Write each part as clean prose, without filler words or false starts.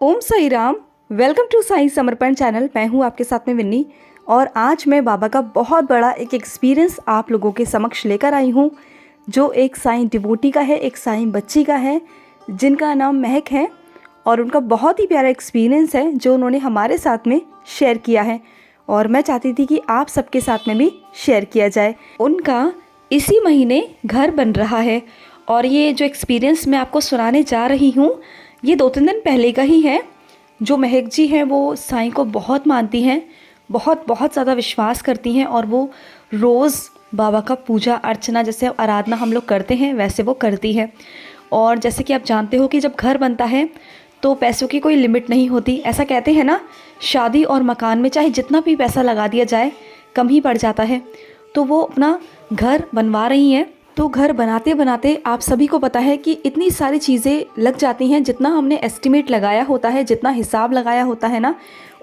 Om Sai Ram. Welcome to Sai Samarpan channel. मैं हूँ आपके साथ में विन्नी और आज मैं बाबा का बहुत बड़ा एक एक्सपीरियंस आप लोगों के समक्ष लेकर आई हूँ, जो एक साईं डिवोटी का है, एक साईं बच्ची का है जिनका नाम महक है। और उनका बहुत ही प्यारा एक्सपीरियंस है जो उन्होंने हमारे साथ में शेयर किया है और मैं चाहती थी कि आप सबके साथ में भी शेयर किया जाए। उनका इसी महीने घर बन रहा है और ये जो एक्सपीरियंस मैं आपको सुनाने जा रही हूँ ये 2-3 दिन पहले का ही है। जो महक जी हैं वो साईं को बहुत मानती हैं, बहुत बहुत ज़्यादा विश्वास करती हैं और वो रोज़ बाबा का पूजा अर्चना, जैसे आराधना हम लोग करते हैं वैसे वो करती है। और जैसे कि आप जानते हो कि जब घर बनता है तो पैसों की कोई लिमिट नहीं होती। ऐसा कहते हैं ना, शादी और मकान में चाहे जितना भी पैसा लगा दिया जाए कम ही पड़ जाता है। तो वो अपना घर बनवा रही हैं। तो घर बनाते बनाते आप सभी को पता है कि इतनी सारी चीज़ें लग जाती हैं, जितना हमने एस्टिमेट लगाया होता है, जितना हिसाब लगाया होता है ना,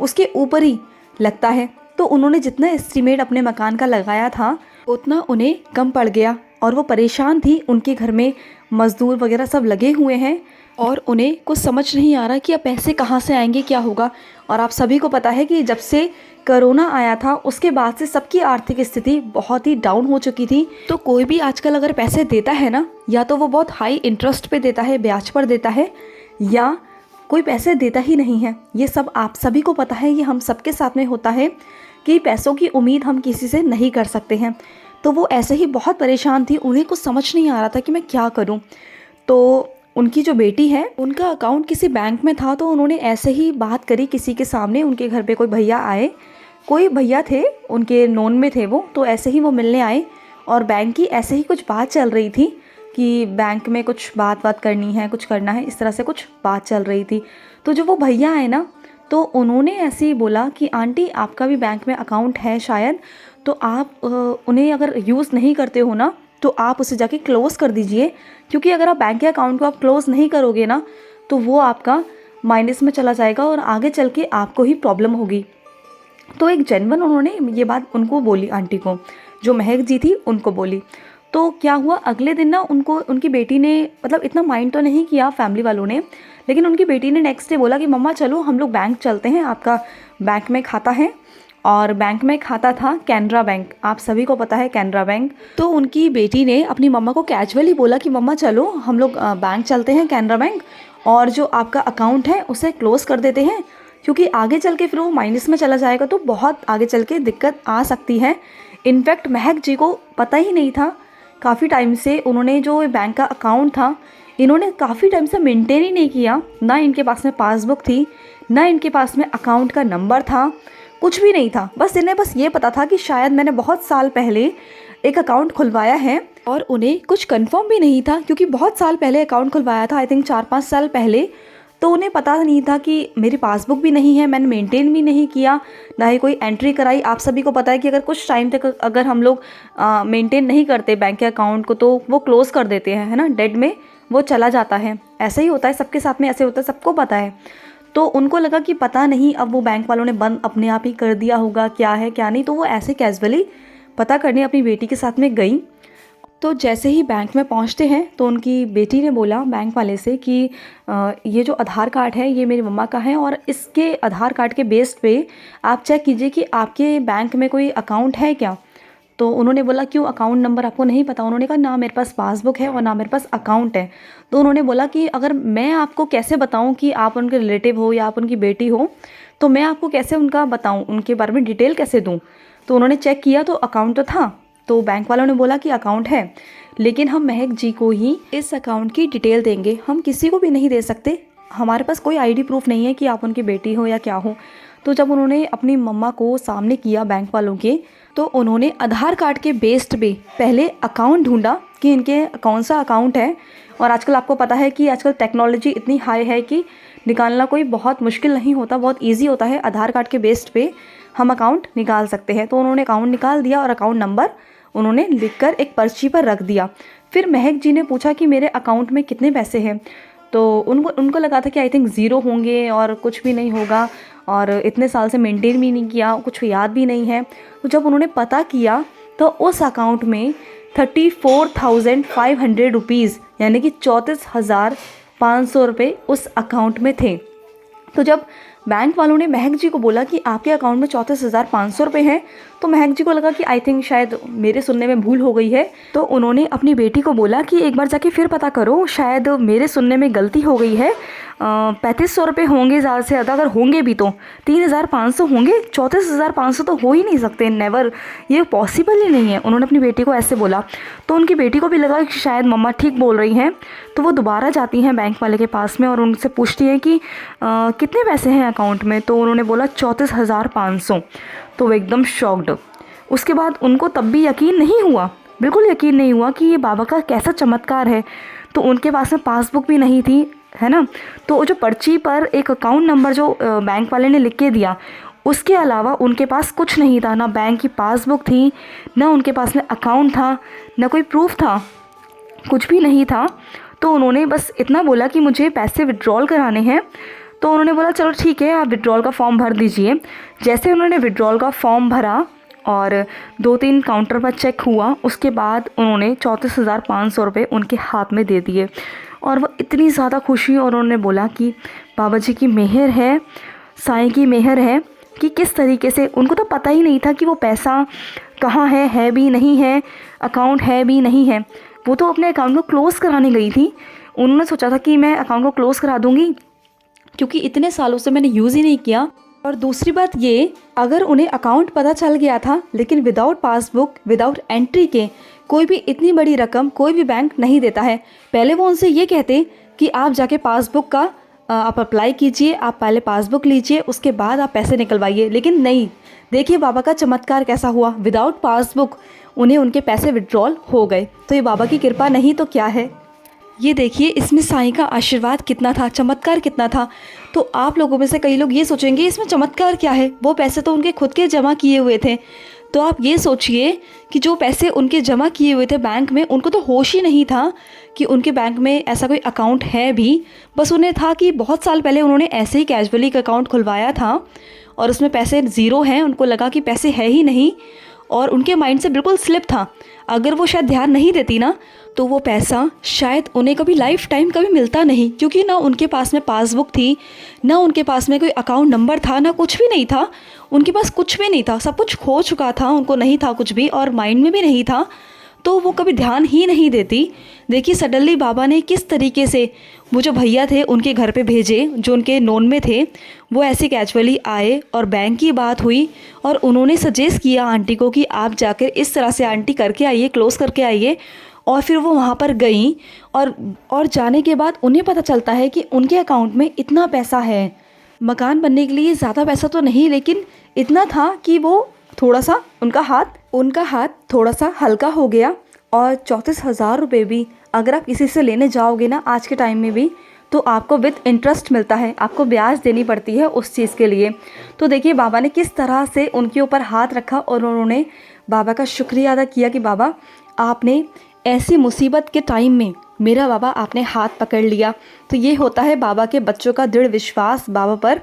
उसके ऊपर ही लगता है। तो उन्होंने जितना एस्टिमेट अपने मकान का लगाया था उतना उन्हें कम पड़ गया और वो परेशान थी। उनके घर में मज़दूर वगैरह सब लगे हुए हैं और उन्हें कुछ समझ नहीं आ रहा कि अब पैसे कहाँ से आएंगे, क्या होगा। और आप सभी को पता है कि जब से कोरोना आया था उसके बाद से सबकी आर्थिक स्थिति बहुत ही डाउन हो चुकी थी। तो कोई भी आजकल अगर पैसे देता है ना, या तो वो बहुत हाई इंटरेस्ट पे देता है, ब्याज पर देता है, या कोई पैसे देता ही नहीं है। ये सब आप सभी को पता है, ये हम सबके साथ में होता है कि पैसों की उम्मीद हम किसी से नहीं कर सकते हैं। तो वो ऐसे ही बहुत परेशान थी, उन्हें कुछ समझ नहीं आ रहा था कि मैं क्या करूँ। तो उनकी जो बेटी है उनका अकाउंट किसी बैंक में था, तो उन्होंने ऐसे ही बात करी किसी के सामने। उनके घर पे कोई भैया आए, कोई भैया थे उनके नोन में थे वो, तो ऐसे ही वो मिलने आए और बैंक की ऐसे ही कुछ बात चल रही थी कि बैंक में कुछ बात करनी है, कुछ करना है, इस तरह से कुछ बात चल रही थी। तो जो वो भैया आए ना, तो उन्होंने ऐसे ही बोला कि आंटी आपका भी बैंक में अकाउंट है शायद, तो आप उन्हें अगर यूज़ नहीं करते हो ना तो आप उसे जाके क्लोज़ कर दीजिए, क्योंकि अगर आप बैंक के अकाउंट को आप क्लोज़ नहीं करोगे ना तो वो आपका माइनस में चला जाएगा और आगे चल के आपको ही प्रॉब्लम होगी। तो एक जेन्युइन उन्होंने ये बात उनको बोली, आंटी को, जो महक जी थी उनको बोली। तो क्या हुआ, अगले दिन ना उनको उनकी बेटी ने, मतलब इतना माइंड तो नहीं किया फैमिली वालों ने, लेकिन उनकी बेटी ने नेक्स्ट डे बोला कि मम्मा चलो हम लोग बैंक चलते हैं, आपका बैंक में खाता है। और बैंक में खाता था कैनरा बैंक, आप सभी को पता है कैनरा बैंक। तो उनकी बेटी ने अपनी मम्मा को कैजुअली बोला कि मम्मा चलो हम लोग बैंक चलते हैं कैनरा बैंक, और जो आपका अकाउंट है उसे क्लोज़ कर देते हैं, क्योंकि आगे चल के फिर वो माइनस में चला जाएगा तो बहुत आगे चल के दिक्कत आ सकती है। इनफैक्ट महक जी को पता ही नहीं था, काफ़ी टाइम से उन्होंने जो बैंक का अकाउंट था इन्होंने काफ़ी टाइम से मेंटेन ही नहीं किया। ना इनके पास में पासबुक थी, ना इनके पास में अकाउंट का नंबर था, कुछ भी नहीं था। बस इन्हें बस ये पता था कि शायद मैंने बहुत साल पहले एक अकाउंट खुलवाया है, और उन्हें कुछ कंफर्म भी नहीं था क्योंकि बहुत साल पहले अकाउंट खुलवाया था, आई थिंक 4-5 साल पहले। तो उन्हें पता नहीं था कि मेरी पासबुक भी नहीं है, मैंने मेंटेन भी नहीं किया, ना ही कोई एंट्री कराई। आप सभी को पता है कि अगर कुछ टाइम तक अगर हम लोग मेंटेन नहीं करते बैंक के अकाउंट को तो वो क्लोज़ कर देते हैं, है ना, डेड में वो चला जाता है। ऐसा ही होता है, सबके साथ में ऐसे होता है, सबको पता है। तो उनको लगा कि पता नहीं अब वो बैंक वालों ने बंद अपने आप ही कर दिया होगा, क्या है क्या नहीं। तो वो ऐसे कैजुअली पता करने अपनी बेटी के साथ में गई। तो जैसे ही बैंक में पहुंचते हैं तो उनकी बेटी ने बोला बैंक वाले से कि ये जो आधार कार्ड है ये मेरी मम्मा का है, और इसके आधार कार्ड के बेस पे आप चेक कीजिए कि आपके बैंक में कोई अकाउंट है क्या। तो उन्होंने बोला क्यों, अकाउंट नंबर आपको नहीं पता। उन्होंने कहा ना मेरे पास पासबुक है और ना मेरे पास अकाउंट है। तो उन्होंने बोला कि अगर मैं आपको कैसे बताऊं कि आप उनके रिलेटिव हो या आप उनकी बेटी हो, तो मैं आपको कैसे उनका बताऊं, उनके बारे में डिटेल कैसे दूं। तो उन्होंने चेक किया तो अकाउंट तो था। तो बैंक वालों ने बोला कि अकाउंट है, लेकिन हम महक जी को ही इस अकाउंट की डिटेल देंगे, हम किसी को भी नहीं दे सकते, हमारे पास कोई आईडी प्रूफ नहीं है कि आप उनकी बेटी हो या क्या हो। तो जब उन्होंने अपनी मम्मा को सामने किया बैंक वालों के, तो उन्होंने आधार कार्ड के बेस्ड पे पहले अकाउंट ढूंढा कि इनके कौन सा अकाउंट है। और आजकल आपको पता है कि आजकल टेक्नोलॉजी इतनी हाई है कि निकालना कोई बहुत मुश्किल नहीं होता, बहुत ईजी होता है। आधार कार्ड के बेस्ड पे हम अकाउंट निकाल सकते हैं। तो उन्होंने अकाउंट निकाल दिया और अकाउंट नंबर उन्होंने लिखकर एक पर्ची पर रख दिया। फिर महक जी ने पूछा कि मेरे अकाउंट में कितने पैसे हैं। तो उनको लगा था कि आई थिंक ज़ीरो होंगे और कुछ भी नहीं होगा, और इतने साल से मेंटेन भी नहीं किया, कुछ याद भी नहीं है। तो जब उन्होंने पता किया तो उस अकाउंट में 34,500 रुपीज़, यानी कि 34,500 रुपये उस अकाउंट में थे। तो जब बैंक वालों ने महक जी को बोला कि आपके अकाउंट में 34,500 रुपये हैं, तो महक जी को लगा कि आई थिंक शायद मेरे सुनने में भूल हो गई है। तो उन्होंने अपनी बेटी को बोला कि एक बार जाके फिर पता करो, शायद मेरे सुनने में गलती हो गई है। 3500 रुपये होंगे ज़्यादा से ज़्यादा, अगर होंगे भी तो 3,500 होंगे, 34,500 तो हो ही नहीं सकते, नेवर, ये पॉसिबल ही नहीं है। उन्होंने अपनी बेटी को ऐसे बोला। तो उनकी बेटी को भी लगा कि शायद मम्मा ठीक बोल रही हैं। तो वो दोबारा जाती हैं बैंक वाले के पास में और उनसे पूछती हैं कि कितने पैसे हैं अकाउंट में। तो उन्होंने बोला 34,500। तो वो एकदम शॉक्ड। उसके बाद उनको तब भी यकीन नहीं हुआ, बिल्कुल यकीन नहीं हुआ कि ये बाबा का कैसा चमत्कार है। तो उनके पास में पासबुक भी नहीं थी, है ना। तो जो पर्ची पर एक अकाउंट नंबर जो बैंक वाले ने लिख के दिया, उसके अलावा उनके पास कुछ नहीं था। ना बैंक की पासबुक थी, ना उनके पास में अकाउंट था, ना कोई प्रूफ था, कुछ भी नहीं था। तो उन्होंने बस इतना बोला कि मुझे पैसे विड्रॉल कराने हैं। तो उन्होंने बोला चलो ठीक है, आप विड्रॉल का फॉर्म भर दीजिए। जैसे उन्होंने विड्रॉल का फॉर्म भरा और 2-3 काउंटर पर चेक हुआ, उसके बाद उन्होंने 34,500 रुपये उनके हाथ में दे दिए। और वो इतनी ज़्यादा खुशी, और उन्होंने बोला कि बाबा जी की मेहर है, साईं की मेहर है कि किस तरीके से, उनको तो पता ही नहीं था कि वो पैसा कहाँ है भी नहीं है, अकाउंट है भी नहीं है। वो तो अपने अकाउंट को क्लोज़ कराने गई थी। उन्होंने सोचा था कि मैं अकाउंट को क्लोज़ करा दूँगी, क्योंकि इतने सालों से मैंने यूज़ ही नहीं किया। और दूसरी बात ये, अगर उन्हें अकाउंट पता चल गया था लेकिन विदाउट पासबुक, विदाउट एंट्री के कोई भी इतनी बड़ी रकम कोई भी बैंक नहीं देता है। पहले वो उनसे ये कहते कि आप जाके पासबुक का आप अप्लाई कीजिए, आप पहले पासबुक लीजिए, उसके बाद आप पैसे निकलवाइए। लेकिन नहीं, देखिए बाबा का चमत्कार कैसा हुआ, विदाउट पासबुक उन्हें उनके पैसे विड्रॉल हो गए। तो ये बाबा की कृपा नहीं तो क्या है। ये देखिए इसमें साईं का आशीर्वाद कितना था, चमत्कार कितना था। तो आप लोगों में से कई लोग ये सोचेंगे इसमें चमत्कार क्या है, वो पैसे तो उनके खुद के जमा किए हुए थे। तो आप ये सोचिए कि जो पैसे उनके जमा किए हुए थे बैंक में, उनको तो होश ही नहीं था कि उनके बैंक में ऐसा कोई अकाउंट है भी। बस उन्हें था कि बहुत साल पहले उन्होंने ऐसे ही कैजुअली एक अकाउंट खुलवाया था और उसमें पैसे ज़ीरो हैं, उनको लगा कि पैसे है ही नहीं, और उनके माइंड से बिल्कुल स्लिप था। अगर वो शायद ध्यान नहीं देती ना, तो वो पैसा शायद उन्हें कभी लाइफ टाइम कभी मिलता नहीं, क्योंकि ना उनके पास में पासबुक थी, ना उनके पास में कोई अकाउंट नंबर था, ना कुछ भी नहीं था। उनके पास कुछ भी नहीं था, सब कुछ खो चुका था, उनको नहीं था कुछ भी, और माइंड में भी नहीं था। तो वो कभी ध्यान ही नहीं देती। देखिए सडनली बाबा ने किस तरीके से, वो जो भैया थे उनके घर पे भेजे, जो उनके नोन में थे, वो ऐसे कैजुअली आए और बैंक की बात हुई और उन्होंने सजेस्ट किया आंटी को कि आप जाकर इस तरह से आंटी करके आइए, क्लोज़ करके आइए। और फिर वो वहाँ पर गई और जाने के बाद उन्हें पता चलता है कि उनके अकाउंट में इतना पैसा है। मकान बनने के लिए ज़्यादा पैसा तो नहीं, लेकिन इतना था कि वो थोड़ा सा उनका हाथ थोड़ा सा हल्का हो गया। और 34,000 रुपये भी अगर आप किसी से लेने जाओगे ना आज के टाइम में भी, तो आपको विद इंटरेस्ट मिलता है, आपको ब्याज देनी पड़ती है उस चीज़ के लिए। तो देखिए बाबा ने किस तरह से उनके ऊपर हाथ रखा और उन्होंने बाबा का शुक्रिया अदा किया कि बाबा आपने ऐसी मुसीबत के टाइम में मेरा बाबा आपने हाथ पकड़ लिया। तो ये होता है बाबा के बच्चों का दृढ़ विश्वास बाबा पर।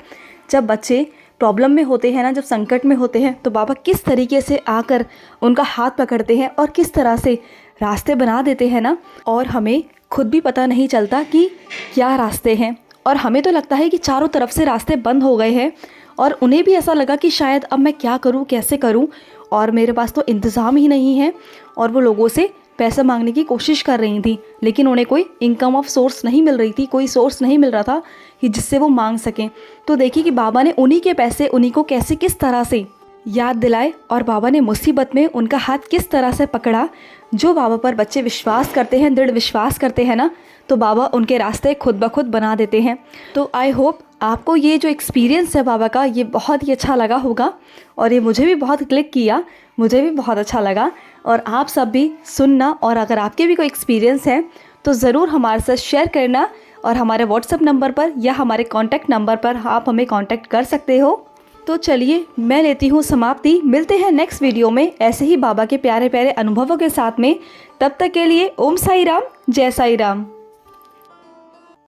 जब बच्चे प्रॉब्लम में होते हैं ना, जब संकट में होते हैं, तो बाबा किस तरीके से आकर उनका हाथ पकड़ते हैं और किस तरह से रास्ते बना देते हैं ना। और हमें खुद भी पता नहीं चलता कि क्या रास्ते हैं, और हमें तो लगता है कि चारों तरफ से रास्ते बंद हो गए हैं, और उन्हें भी ऐसा लगा कि शायद अब मैं क्या करूं, कैसे करूं, और मेरे पास तो इंतज़ाम ही नहीं है। और वो लोगों से पैसा मांगने की कोशिश कर रही थी, लेकिन उन्हें कोई इनकम ऑफ सोर्स नहीं मिल रही थी, कोई सोर्स नहीं मिल रहा था कि जिससे वो मांग सकें। तो देखिए कि बाबा ने उन्हीं के पैसे उन्हीं को कैसे किस तरह से याद दिलाए, और बाबा ने मुसीबत में उनका हाथ किस तरह से पकड़ा। जो बाबा पर बच्चे विश्वास करते हैं, दृढ़ विश्वास करते हैं ना, तो बाबा उनके रास्ते खुद ब खुद बना देते हैं। तो आई होप आपको ये जो एक्सपीरियंस है बाबा का, ये बहुत ही अच्छा लगा होगा, और ये मुझे भी बहुत क्लिक किया, मुझे भी बहुत अच्छा लगा। और आप सब भी सुनना, और अगर आपके भी कोई एक्सपीरियंस है तो ज़रूर हमारे साथ शेयर करना, और हमारे व्हाट्सएप नंबर पर या हमारे कॉन्टैक्ट नंबर पर आप हमें कॉन्टैक्ट कर सकते हो। तो चलिए मैं लेती हूँ समाप्ति, मिलते हैं नेक्स्ट वीडियो में ऐसे ही बाबा के प्यारे प्यारे अनुभवों के साथ में। तब तक के लिए ओम साई राम, जय साई राम।